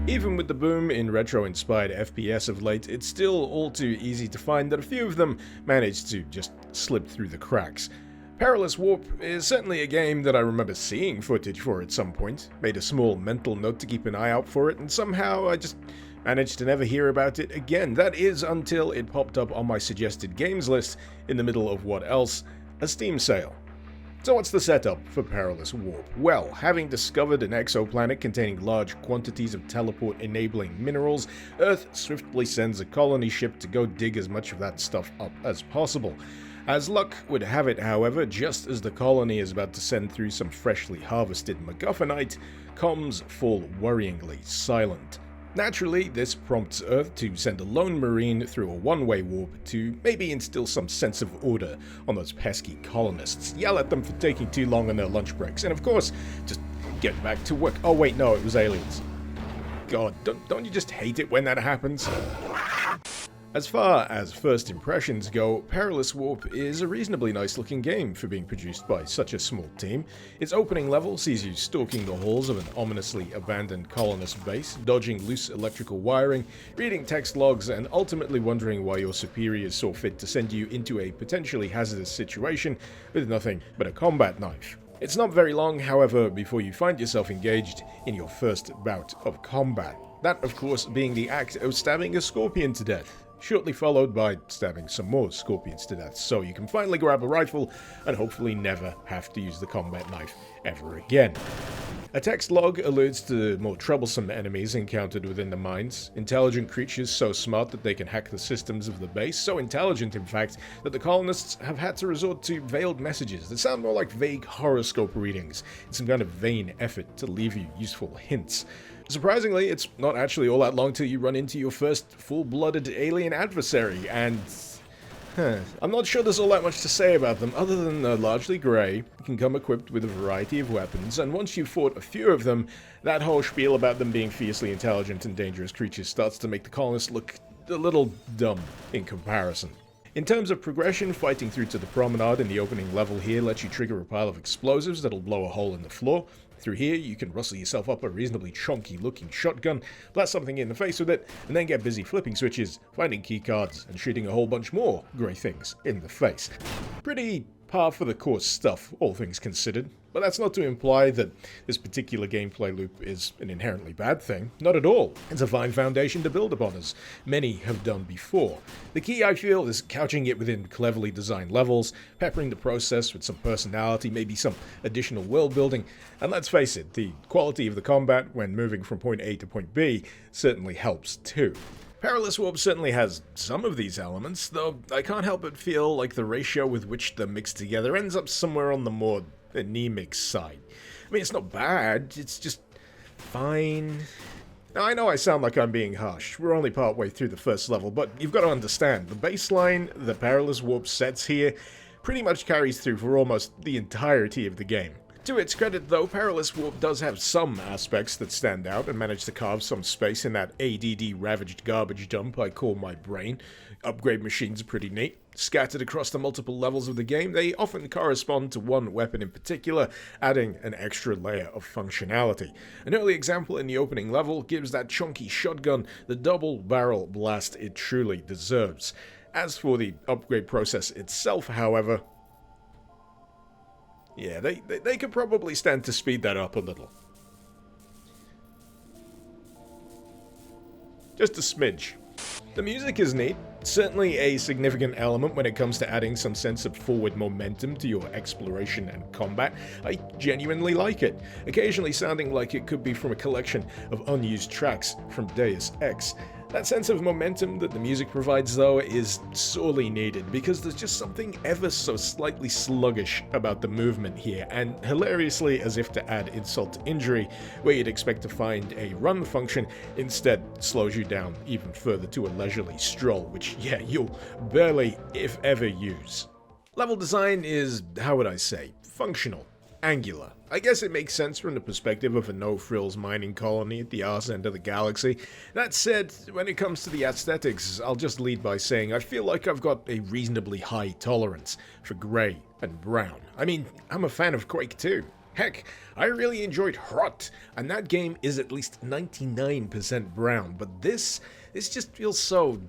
Even with the boom in retro-inspired FPS of late, it's still all too easy to find that a few of them manage to just slip through the cracks. Perilous Warp is certainly a game that I remember seeing footage for at some point, made a small mental note to keep an eye out for it, and somehow I just managed to never hear about it again. That is until it popped up on my suggested games list in the middle of what else? A Steam sale. So what's the setup for Perilous Warp? Well, having discovered an exoplanet containing large quantities of teleport-enabling minerals, Earth swiftly sends a colony ship to go dig as much of that stuff up as possible. As luck would have it, however, just as the colony is about to send through some freshly harvested MacGuffinite, comms fall worryingly silent. Naturally, this prompts Earth to send a lone marine through a one-way warp to maybe instill some sense of order on those pesky colonists, yell at them for taking too long on their lunch breaks, and of course, just get back to work. Oh wait, no, it was aliens. God, don't you just hate it when that happens? As far as first impressions go, Perilous Warp is a reasonably nice looking game for being produced by such a small team. Its opening level sees you stalking the halls of an ominously abandoned colonist base, dodging loose electrical wiring, reading text logs, and ultimately wondering why your superiors saw fit to send you into a potentially hazardous situation with nothing but a combat knife. It's not very long, however, before you find yourself engaged in your first bout of combat. That, of course, being the act of stabbing a scorpion to death, shortly followed by stabbing some more scorpions to death, so you can finally grab a rifle and hopefully never have to use the combat knife ever again. A text log alludes to more troublesome enemies encountered within the mines, intelligent creatures so smart that they can hack the systems of the base, so intelligent in fact that the colonists have had to resort to veiled messages that sound more like vague horoscope readings in some kind of vain effort to leave you useful hints. Surprisingly, it's not actually all that long till you run into your first full-blooded alien adversary, and I'm not sure there's all that much to say about them, other than they're largely grey, can come equipped with a variety of weapons, and once you've fought a few of them, that whole spiel about them being fiercely intelligent and dangerous creatures starts to make the colonists look a little dumb in comparison. In terms of progression, fighting through to the promenade in the opening level here lets you trigger a pile of explosives that'll blow a hole in the floor. Through here, you can rustle yourself up a reasonably chunky looking shotgun, blast something in the face with it, and then get busy flipping switches, finding keycards, and shooting a whole bunch more grey things in the face. Pretty par for the course stuff, all things considered, but that's not to imply that this particular gameplay loop is an inherently bad thing. Not at all. It's a fine foundation to build upon, as many have done before. The key, I feel, is couching it within cleverly designed levels, peppering the process with some personality, maybe some additional world building, and let's face it, the quality of the combat when moving from point A to point B certainly helps too. Perilous Warp certainly has some of these elements, though I can't help but feel like the ratio with which they're mixed together ends up somewhere on the more anemic side. I mean, it's not bad, it's just fine. Now, I know I sound like I'm being harsh. We're only partway through the first level, but you've got to understand, the baseline the Perilous Warp sets here pretty much carries through for almost the entirety of the game. To its credit, though, Perilous Warp does have some aspects that stand out and manage to carve some space in that ADD-ravaged garbage dump I call my brain. Upgrade machines are pretty neat. Scattered across the multiple levels of the game, they often correspond to one weapon in particular, adding an extra layer of functionality. An early example in the opening level gives that chunky shotgun the double-barrel blast it truly deserves. As for the upgrade process itself, however, yeah, they could probably stand to speed that up a little. Just a smidge. The music is neat, certainly a significant element when it comes to adding some sense of forward momentum to your exploration and combat. I genuinely like it, occasionally sounding like it could be from a collection of unused tracks from Deus Ex. That sense of momentum that the music provides, though, is sorely needed, because there's just something ever so slightly sluggish about the movement here, and hilariously, as if to add insult to injury, where you'd expect to find a run function, instead slows you down even further to a leisurely stroll, which, yeah, you'll barely, if ever, use. Level design is, how would I say, functional. Angular. I guess it makes sense from the perspective of a no-frills mining colony at the arse end of the galaxy. That said, when it comes to the aesthetics, I'll just lead by saying I feel like I've got a reasonably high tolerance for grey and brown. I mean, I'm a fan of Quake too. Heck, I really enjoyed Hrot, and that game is at least 99% brown, but this just feels so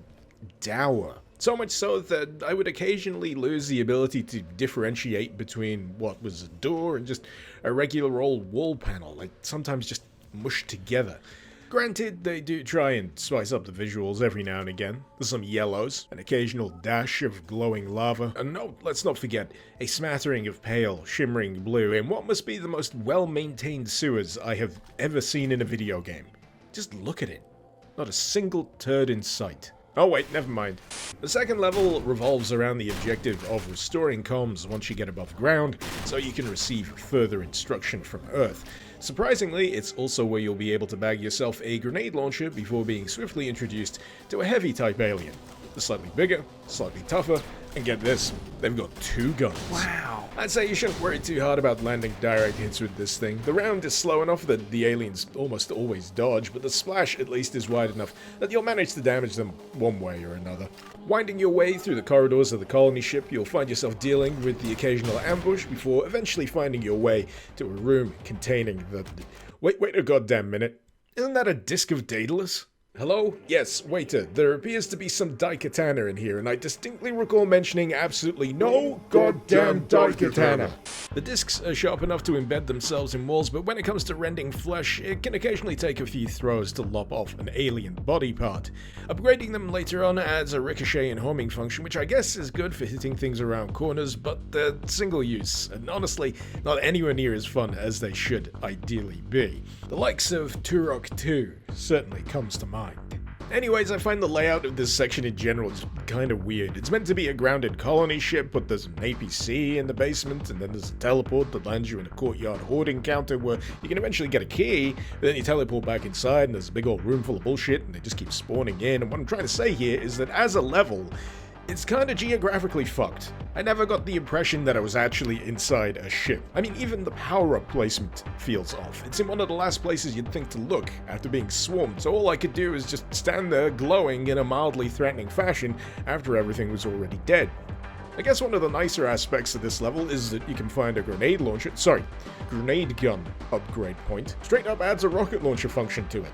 dour. So much so that I would occasionally lose the ability to differentiate between what was a door and just a regular old wall panel, like sometimes just mushed together. Granted, they do try and spice up the visuals every now and again. There's some yellows, an occasional dash of glowing lava, and no, let's not forget, a smattering of pale, shimmering blue in what must be the most well-maintained sewers I have ever seen in a video game. Just look at it. Not a single turd in sight. Oh wait, never mind. The second level revolves around the objective of restoring comms once you get above ground, so you can receive further instruction from Earth. Surprisingly, it's also where you'll be able to bag yourself a grenade launcher before being swiftly introduced to a heavy type alien. They're slightly bigger, slightly tougher, and get this, they've got 2 guns. Wow. I'd say you shouldn't worry too hard about landing direct hits with this thing. The round is slow enough that the aliens almost always dodge, but the splash at least is wide enough that you'll manage to damage them one way or another. Winding your way through the corridors of the colony ship, you'll find yourself dealing with the occasional ambush before eventually finding your way to a room containing the... Wait a goddamn minute. Isn't that a disc of Daedalus? Hello? Yes, waiter, there appears to be some Daikatana in here, and I distinctly recall mentioning absolutely no goddamn Daikatana. The discs are sharp enough to embed themselves in walls, but when it comes to rending flesh, it can occasionally take a few throws to lop off an alien body part. Upgrading them later on adds a ricochet and homing function, which I guess is good for hitting things around corners, but they're single use, and honestly, not anywhere near as fun as they should ideally be. The likes of Turok 2 certainly comes to mind. Anyways, I find the layout of this section in general just kind of weird. It's meant to be a grounded colony ship, but there's an APC in the basement, and then there's a teleport that lands you in a courtyard hoarding counter where you can eventually get a key, but then you teleport back inside and there's a big old room full of bullshit and they just keep spawning in. And what I'm trying to say here is that as a level, it's kinda geographically fucked. I never got the impression that I was actually inside a ship. I mean, even the power-up placement feels off. It's in one of the last places you'd think to look after being swarmed, so all I could do is just stand there glowing in a mildly threatening fashion after everything was already dead. I guess one of the nicer aspects of this level is that you can find a grenade gun upgrade point. Straight up adds a rocket launcher function to it.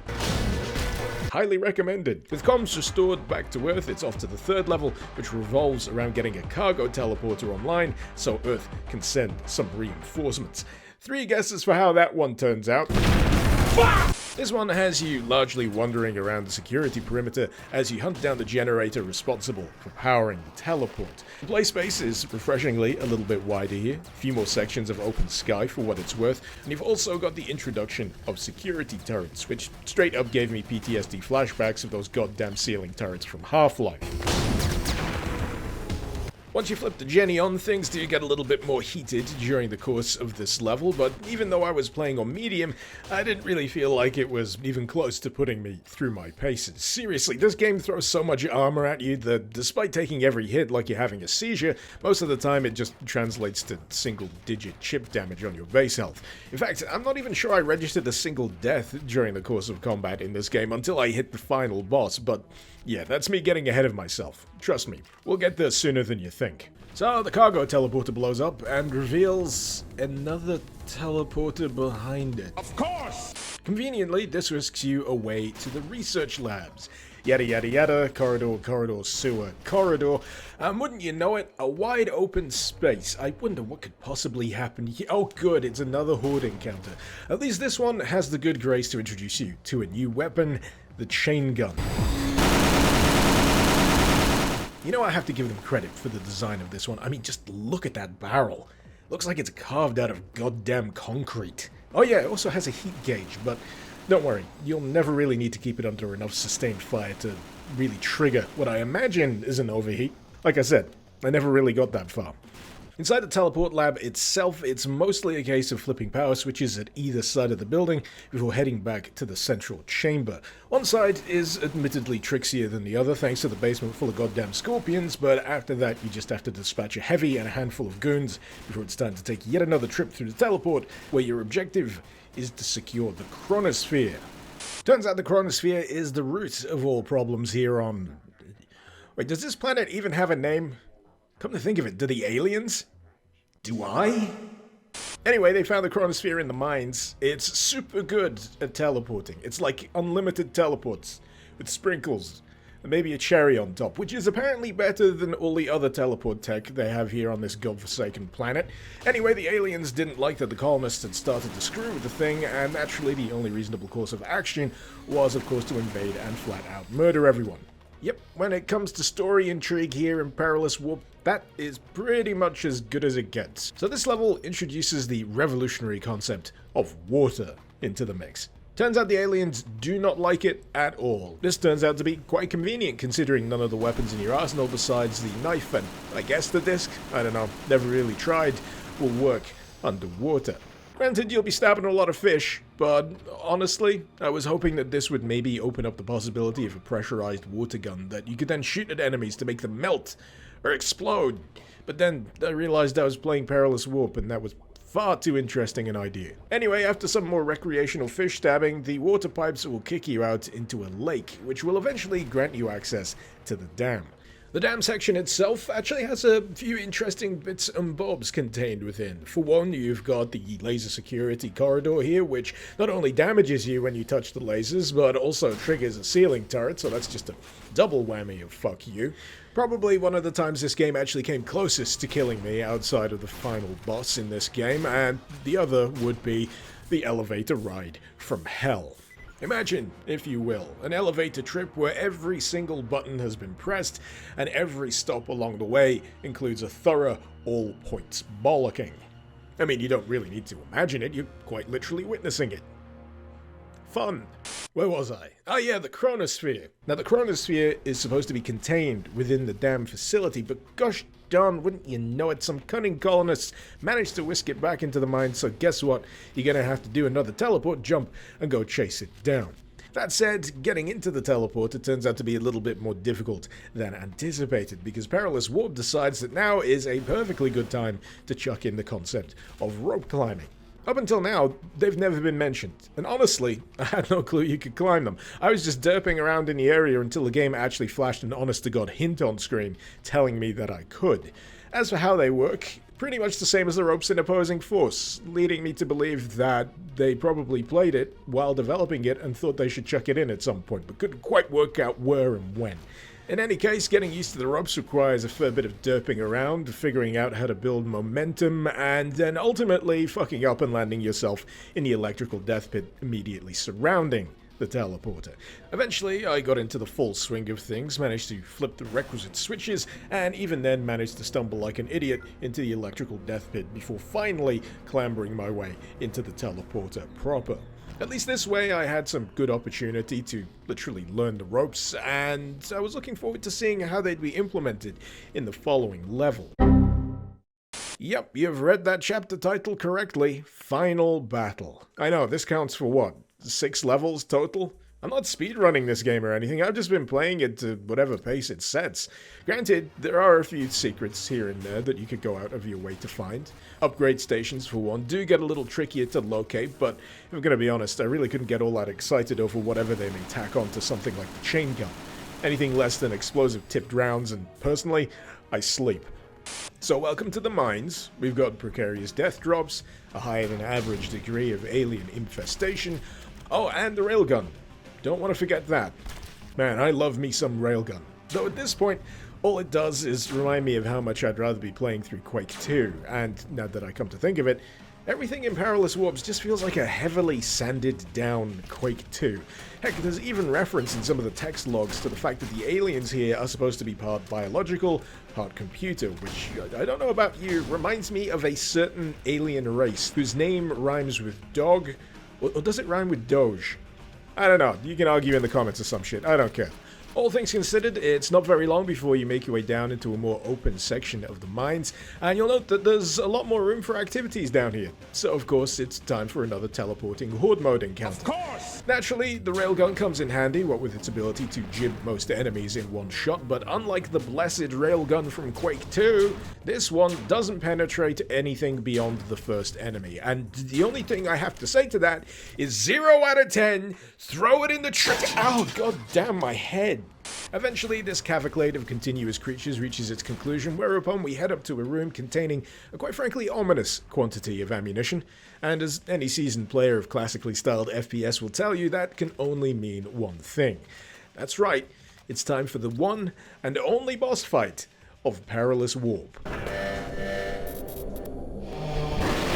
Highly recommended. With comms restored back to Earth, it's off to the 3rd level, which revolves around getting a cargo teleporter online so Earth can send some reinforcements. 3 guesses for how that one turns out. This one has you largely wandering around the security perimeter as you hunt down the generator responsible for powering the teleport. The play space is refreshingly a little bit wider here, a few more sections of open sky for what it's worth, and you've also got the introduction of security turrets, which straight up gave me PTSD flashbacks of those goddamn ceiling turrets from Half-Life. Once you flip the Jenny on, things do get a little bit more heated during the course of this level, but even though I was playing on medium, I didn't really feel like it was even close to putting me through my paces. Seriously, this game throws so much armor at you that despite taking every hit like you're having a seizure, most of the time it just translates to single-digit chip damage on your base health. In fact, I'm not even sure I registered a single death during the course of combat in this game until I hit the final boss, but yeah, that's me getting ahead of myself. Trust me, we'll get there sooner than you think. So the cargo teleporter blows up and reveals another teleporter behind it. Of course! Conveniently, this whisks you away to the research labs. Yada yada yada, corridor, corridor, sewer, corridor. Wouldn't you know it, a wide open space. I wonder what could possibly happen here. Oh good, it's another horde encounter. At least this one has the good grace to introduce you to a new weapon, the chain gun. You know, I have to give them credit for the design of this one. I mean, just look at that barrel. Looks like it's carved out of goddamn concrete. Oh yeah, it also has a heat gauge, but don't worry, you'll never really need to keep it under enough sustained fire to really trigger what I imagine is an overheat. Like I said, I never really got that far. Inside the teleport lab itself, it's mostly a case of flipping power switches at either side of the building before heading back to the central chamber. One side is admittedly trickier than the other thanks to the basement full of goddamn scorpions, but after that you just have to dispatch a heavy and a handful of goons before it's time to take yet another trip through the teleport, where your objective is to secure the Chronosphere. Turns out the Chronosphere is the root of all problems here on... Wait, does this planet even have a name? Come to think of it, do the aliens? Do I? Anyway, they found the Chronosphere in the mines. It's super good at teleporting. It's like unlimited teleports with sprinkles and maybe a cherry on top, which is apparently better than all the other teleport tech they have here on this godforsaken planet. Anyway, the aliens didn't like that the colonists had started to screw with the thing, and naturally the only reasonable course of action was, of course, to invade and flat out murder everyone. Yep, when it comes to story intrigue here in Perilous Warp, that is pretty much as good as it gets. So this level introduces the revolutionary concept of water into the mix. Turns out the aliens do not like it at all. This turns out to be quite convenient considering none of the weapons in your arsenal besides the knife and I guess the disc, I don't know, never really tried, will work underwater. Granted, you'll be stabbing a lot of fish, but honestly, I was hoping that this would maybe open up the possibility of a pressurized water gun that you could then shoot at enemies to make them melt or explode. But then I realized I was playing Perilous Warp and that was far too interesting an idea. Anyway, after some more recreational fish stabbing, the water pipes will kick you out into a lake, which will eventually grant you access to the dam. The dam section itself actually has a few interesting bits and bobs contained within. For one, you've got the laser security corridor here, which not only damages you when you touch the lasers, but also triggers a ceiling turret, so that's just a double whammy of fuck you. Probably one of the times this game actually came closest to killing me outside of the final boss in this game, and the other would be the elevator ride from hell. Imagine, if you will, an elevator trip where every single button has been pressed and every stop along the way includes a thorough all-points bollocking. I mean, you don't really need to imagine it, you're quite literally witnessing it. Fun. Where was I? Oh yeah, the Chronosphere. Now the Chronosphere is supposed to be contained within the dam facility, but gosh darn, wouldn't you know it, some cunning colonists managed to whisk it back into the mine, so guess what? You're gonna have to do another teleport jump and go chase it down. That said, getting into the teleporter turns out to be a little bit more difficult than anticipated, because Perilous Warp decides that now is a perfectly good time to chuck in the concept of rope climbing. Up until now, they've never been mentioned, and honestly, I had no clue you could climb them. I was just derping around in the area until the game actually flashed an honest-to-God hint on screen telling me that I could. As for how they work, pretty much the same as the ropes in Opposing Force, leading me to believe that they probably played it while developing it and thought they should chuck it in at some point, but couldn't quite work out where and when. In any case, getting used to the ropes requires a fair bit of derping around, figuring out how to build momentum, and then ultimately fucking up and landing yourself in the electrical death pit immediately surrounding the teleporter. Eventually, I got into the full swing of things, managed to flip the requisite switches, and even then managed to stumble like an idiot into the electrical death pit before finally clambering my way into the teleporter proper. At least this way I had some good opportunity to literally learn the ropes, and I was looking forward to seeing how they'd be implemented in the following level. Yep, you've read that chapter title correctly. Final Battle. I know, this counts for what? 6 levels total? I'm not speedrunning this game or anything, I've just been playing it to whatever pace it sets. Granted, there are a few secrets here and there that you could go out of your way to find. Upgrade stations, for one, do get a little trickier to locate, but if I'm gonna be honest, I really couldn't get all that excited over whatever they may tack on to something like the chain gun. Anything less than explosive tipped rounds, and personally, I sleep. So welcome to the mines. We've got precarious death drops, a higher than average degree of alien infestation, oh, and the railgun. Don't want to forget that. Man, I love me some railgun. Though at this point, all it does is remind me of how much I'd rather be playing through Quake 2, and now that I come to think of it, everything in Perilous Warps just feels like a heavily sanded down Quake 2. Heck, there's even reference in some of the text logs to the fact that the aliens here are supposed to be part biological, part computer, which, I don't know about you, reminds me of a certain alien race whose name rhymes with dog, or does it rhyme with doge? I don't know, you can argue in the comments or some shit, I don't care. All things considered, it's not very long before you make your way down into a more open section of the mines, and you'll note that there's a lot more room for activities down here. So of course, it's time for another teleporting horde mode encounter. Of course! Naturally, the railgun comes in handy, what with its ability to jib most enemies in one shot, but unlike the blessed railgun from Quake 2, this one doesn't penetrate anything beyond the first enemy. And the only thing I have to say to that is 0 out of 10, throw it in the ow, god damn my head. game. Eventually, this cavalcade of continuous creatures reaches its conclusion, whereupon we head up to a room containing a quite frankly ominous quantity of ammunition, and as any seasoned player of classically styled FPS will tell you, that can only mean one thing. That's right, it's time for the one and only boss fight of Perilous Warp.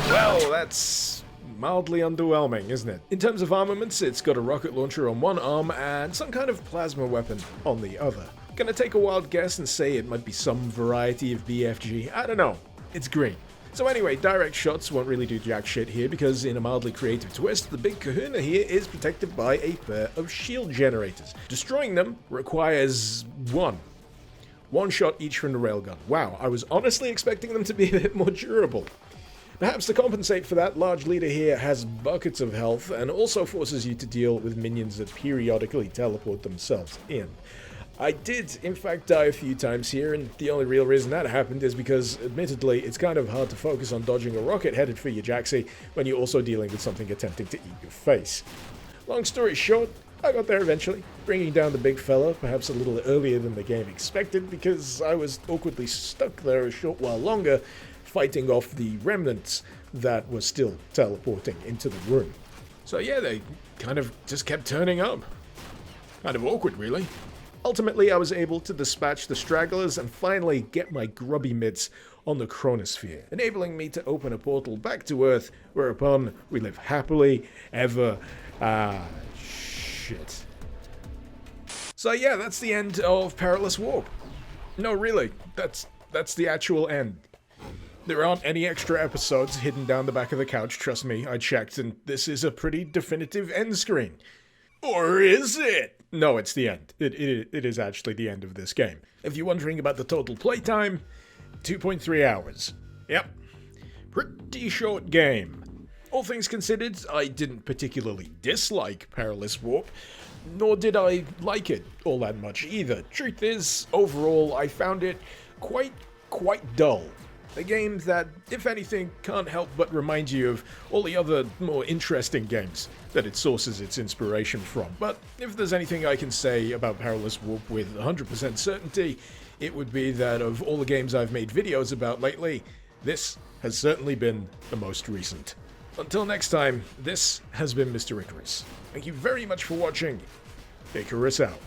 Well, that's mildly underwhelming, isn't it? In terms of armaments, it's got a rocket launcher on one arm and some kind of plasma weapon on the other. Gonna take a wild guess and say it might be some variety of BFG. I don't know. It's green. So anyway, direct shots won't really do jack shit here because in a mildly creative twist, the big kahuna here is protected by a pair of shield generators. Destroying them requires one shot each from the railgun. Wow, I was honestly expecting them to be a bit more durable. Perhaps to compensate for that, Large Leader here has buckets of health and also forces you to deal with minions that periodically teleport themselves in. I did, in fact, die a few times here, and the only real reason that happened is because, admittedly, it's kind of hard to focus on dodging a rocket headed for your Jaxie when you're also dealing with something attempting to eat your face. Long story short, I got there eventually, bringing down the big fella, perhaps a little earlier than the game expected, because I was awkwardly stuck there a short while longer, fighting off the remnants that were still teleporting into the room. So yeah, they kind of just kept turning up. Kind of awkward, really. Ultimately, I was able to dispatch the stragglers and finally get my grubby mitts on the Chronosphere, enabling me to open a portal back to Earth, whereupon we live happily ever... shit. So yeah, that's the end of Perilous Warp. No, really, that's the actual end. There aren't any extra episodes hidden down the back of the couch, trust me, I checked, and this is a pretty definitive end screen. Or is it? No, it's the end. It is actually the end of this game. If you're wondering about the total playtime, 2.3 hours. Yep. Pretty short game. All things considered, I didn't particularly dislike Perilous Warp, nor did I like it all that much either. Truth is, overall, I found it quite dull. A game that, if anything, can't help but remind you of all the other more interesting games that it sources its inspiration from. But if there's anything I can say about Perilous Warp with 100% certainty, it would be that of all the games I've made videos about lately, this has certainly been the most recent. Until next time, this has been Mr. Icarus. Thank you very much for watching. Icarus out.